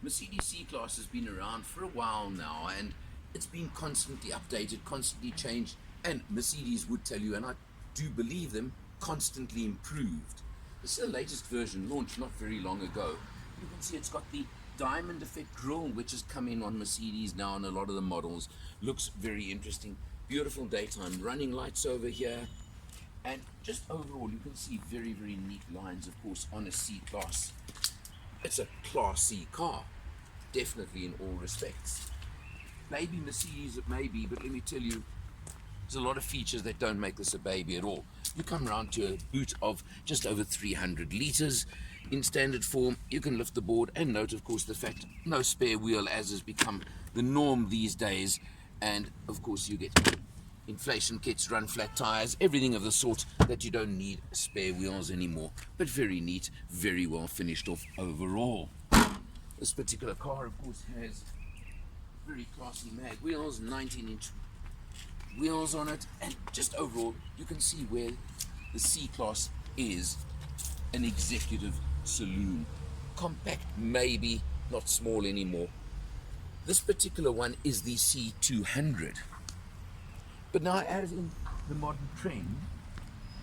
Mercedes C-Class has been around for a while now, and it's been constantly updated, constantly changed, and Mercedes would tell you, and I do believe them, constantly improved. This is the latest version, launched not very long ago. You can see it's got the diamond effect grille, which has come in on Mercedes now on a lot of the models. Looks very interesting. Beautiful daytime running lights over here. And just overall, you can see very, very neat lines, of course, on a C-Class. It's a Class C car, definitely in all respects. Maybe Mercedes it may be, but let me tell you, there's a lot of features that don't make this a baby at all. You come around to a boot of just over 300 litres in standard form. You can lift the board and note, of course, the fact no spare wheel, as has become the norm these days. And of course, you get inflation kits, run flat tires, everything of the sort that you don't need spare wheels anymore. But very neat, very well finished off overall. This particular car, of course, has very classy mag wheels, 19-inch wheels on it, and just overall, you can see where the C-Class is an executive saloon. Compact, maybe, not small anymore. This particular one is the C200. But now, as in the modern trend,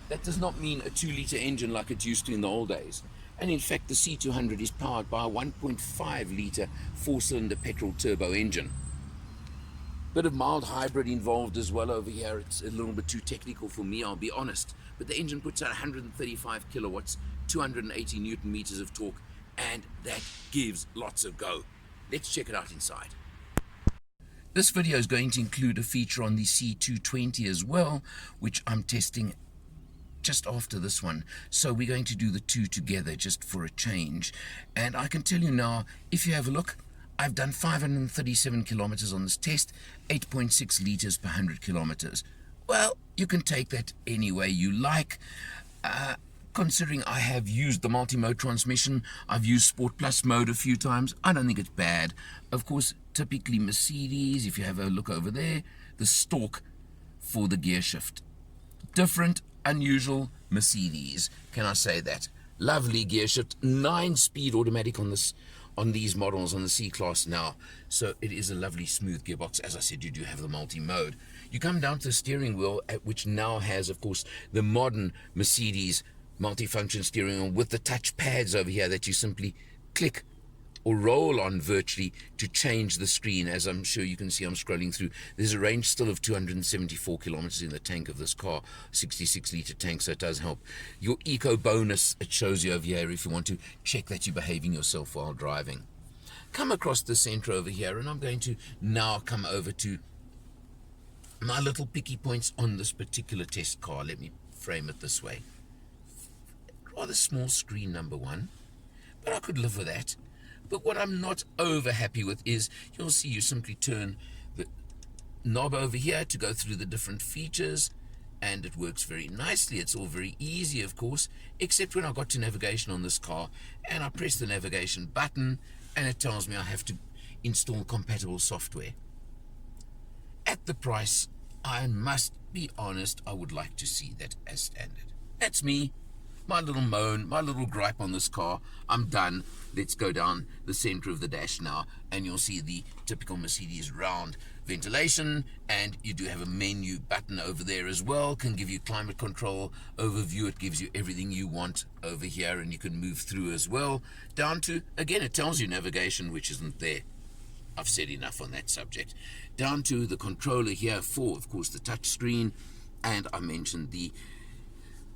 that does not mean a 2-litre engine like it used to in the old days. And in fact, the C200 is powered by a 1.5-litre 4-cylinder petrol turbo engine. Bit of mild hybrid involved as well over here. It's a little bit too technical for me, I'll be honest. But the engine puts out 135 kilowatts, 280 newton meters of torque, and that gives lots of go. Let's check it out inside. This video is going to include a feature on the C220 as well, which I'm testing just after this one. So we're going to do the two together just for a change. And I can tell you now, if you have a look, I've done 537 kilometers on this test, 8.6 liters per 100 kilometers. Well, you can take that any way you like. Considering I have used the multi-mode transmission, I've used Sport Plus mode a few times, I don't think it's bad. Of course, typically Mercedes, if you have a look over there, the stalk for the gear shift. Different, unusual Mercedes, can I say that? Lovely gear shift, 9-speed automatic on these models on the C-Class now. So it is a lovely smooth gearbox. As I said, you do have the multi-mode. You come down to the steering wheel, which now has, of course, the modern Mercedes multifunction steering wheel with the touch pads over here that you simply click or roll on virtually to change the screen. As I'm sure you can see, I'm scrolling through. There's a range still of 274 kilometers in the tank of this car, 66-litre tank, so it does help. Your eco bonus, it shows you over here if you want to check that you're behaving yourself while driving. Come across the center over here, and I'm going to now come over to my little picky points on this particular test car. Let me frame it this way. Rather small screen, number one, but I could live with that. But what I'm not over happy with is, you'll see you simply turn the knob over here to go through the different features, and it works very nicely. It's all very easy, of course, except when I got to navigation on this car, and I press the navigation button, and it tells me I have to install compatible software. At the price, I must be honest, I would like to see that as standard. That's me. My little moan, my little gripe on this car. I'm done. Let's go down the center of the dash now, and you'll see the typical Mercedes round ventilation, and you do have a menu button over there as well. Can give you climate control overview. It gives you everything you want over here, and you can move through as well. Down to, again, it tells you navigation, which isn't there. I've said enough on that subject. Down to the controller here for, of course, the touch screen, and I mentioned the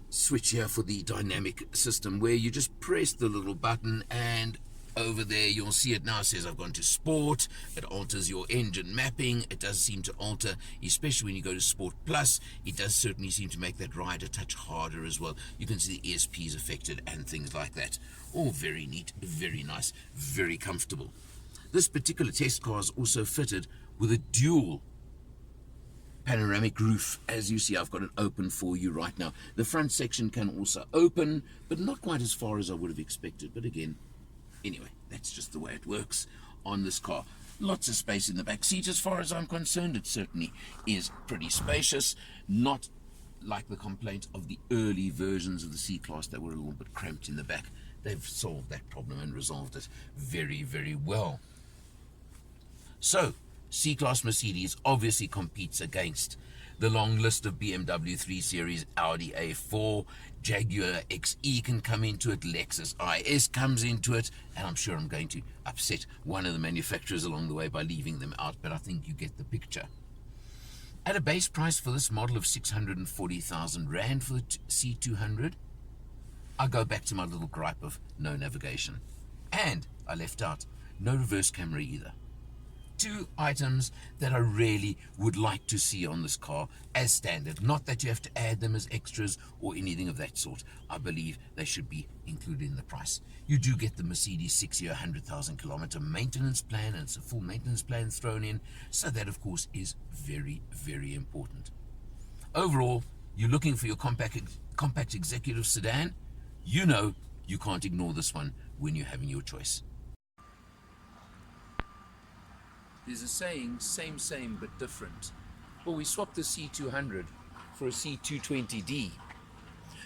switch here for the dynamic system, where you just press the little button, and over there you'll see it now says I've gone to sport. It alters your engine mapping. It does seem to alter, especially when you go to Sport Plus, it does certainly seem to make that ride a touch harder as well. You can see the ESP is affected and things like that. All very neat, very nice, very comfortable. This particular test car is also fitted with a dual panoramic roof. As you see, I've got it open for you right now. The front section can also open, but not quite as far as I would have expected. But again, anyway, that's just the way it works on this car. Lots of space in the back seat as far as I'm concerned. It certainly is pretty spacious, not like the complaint of the early versions of the C-Class that were a little bit cramped in the back. they've solved that problem and resolved it very, very well. So, C-Class Mercedes obviously competes against the long list of BMW 3 Series, Audi A4, Jaguar XE can come into it, Lexus IS comes into it, and I'm sure I'm going to upset one of the manufacturers along the way by leaving them out, but I think you get the picture. At a base price for this model of 640,000 Rand for the C200, I go back to my little gripe of no navigation. And I left out no reverse camera either. Two items that I really would like to see on this car as standard. Not that you have to add them as extras or anything of that sort. I believe they should be included in the price. You do get the Mercedes 6-year, 100,000 kilometer maintenance plan, and it's a full maintenance plan thrown in. So that, of course, is very, very important. Overall, you're looking for your compact executive sedan. You know you can't ignore this one when you're having your choice. There's a saying, same but different. Well, we swapped the C200 for a C220d,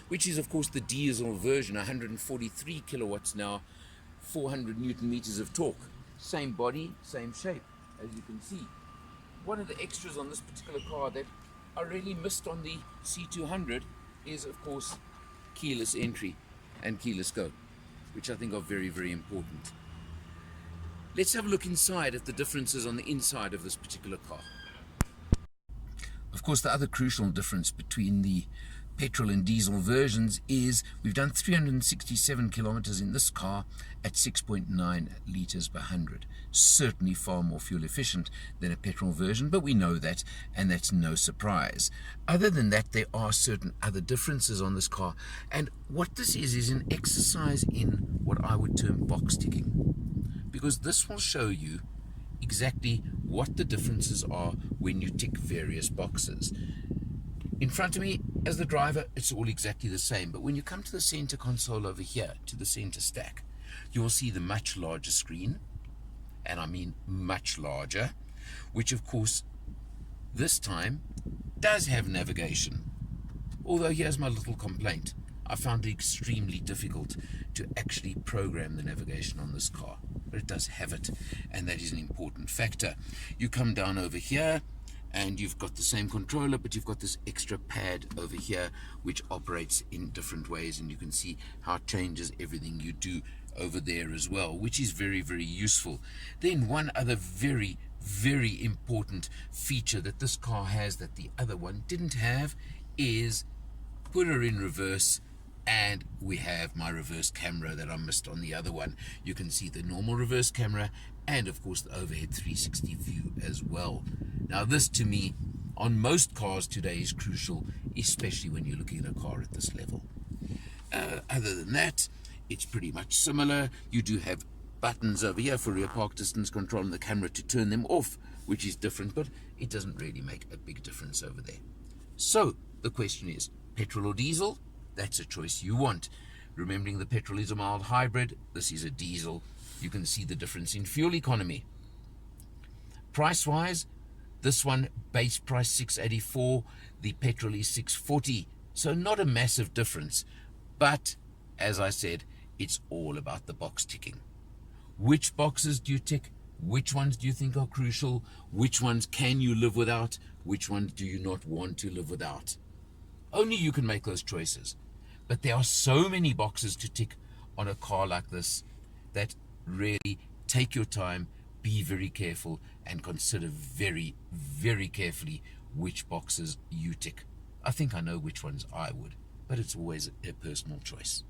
which is of course the diesel version, 143 kilowatts now, 400 newton meters of torque. Same body, same shape, as you can see. One of the extras on this particular car that I really missed on the C200 is of course keyless entry and keyless go, which I think are very, very important. Let's have a look inside at the differences on the inside of this particular car. Of course, the other crucial difference between the petrol and diesel versions is we've done 367 kilometers in this car at 6.9 liters per 100. Certainly far more fuel efficient than a petrol version, but we know that, and that's no surprise. Other than that, there are certain other differences on this car, and what this is an exercise in what I would term box ticking, because this will show you exactly what the differences are when you tick various boxes. In front of me, as the driver, it's all exactly the same, but when you come to the center console over here, to the center stack, you will see the much larger screen, and I mean much larger, which of course this time does have navigation. Although here's my little complaint. I found it extremely difficult to actually program the navigation on this car, but it does have it, and that is an important factor. You come down over here and you've got the same controller, but you've got this extra pad over here which operates in different ways, and you can see how it changes everything you do over there as well, which is very, very useful. Then one other very, very important feature that this car has that the other one didn't have is put her in reverse, and we have my reverse camera that I missed on the other one. You can see the normal reverse camera and of course the overhead 360 view as well. Now this to me on most cars today is crucial, especially when you're looking at a car at this level. Other than that, it's pretty much similar. You do have buttons over here for rear park distance control and the camera to turn them off, which is different, but it doesn't really make a big difference over there. So the question is, petrol or diesel? That's a choice you want. Remembering the petrol is a mild hybrid, this is a diesel. You can see the difference in fuel economy. Price-wise, this one base price 684, the petrol is 640. So not a massive difference, but as I said, it's all about the box ticking. Which boxes do you tick? Which ones do you think are crucial? Which ones can you live without? Which ones do you not want to live without? Only you can make those choices. But there are so many boxes to tick on a car like this that really take your time, be very careful, and consider very, very carefully which boxes you tick. I think I know which ones I would, but it's always a personal choice.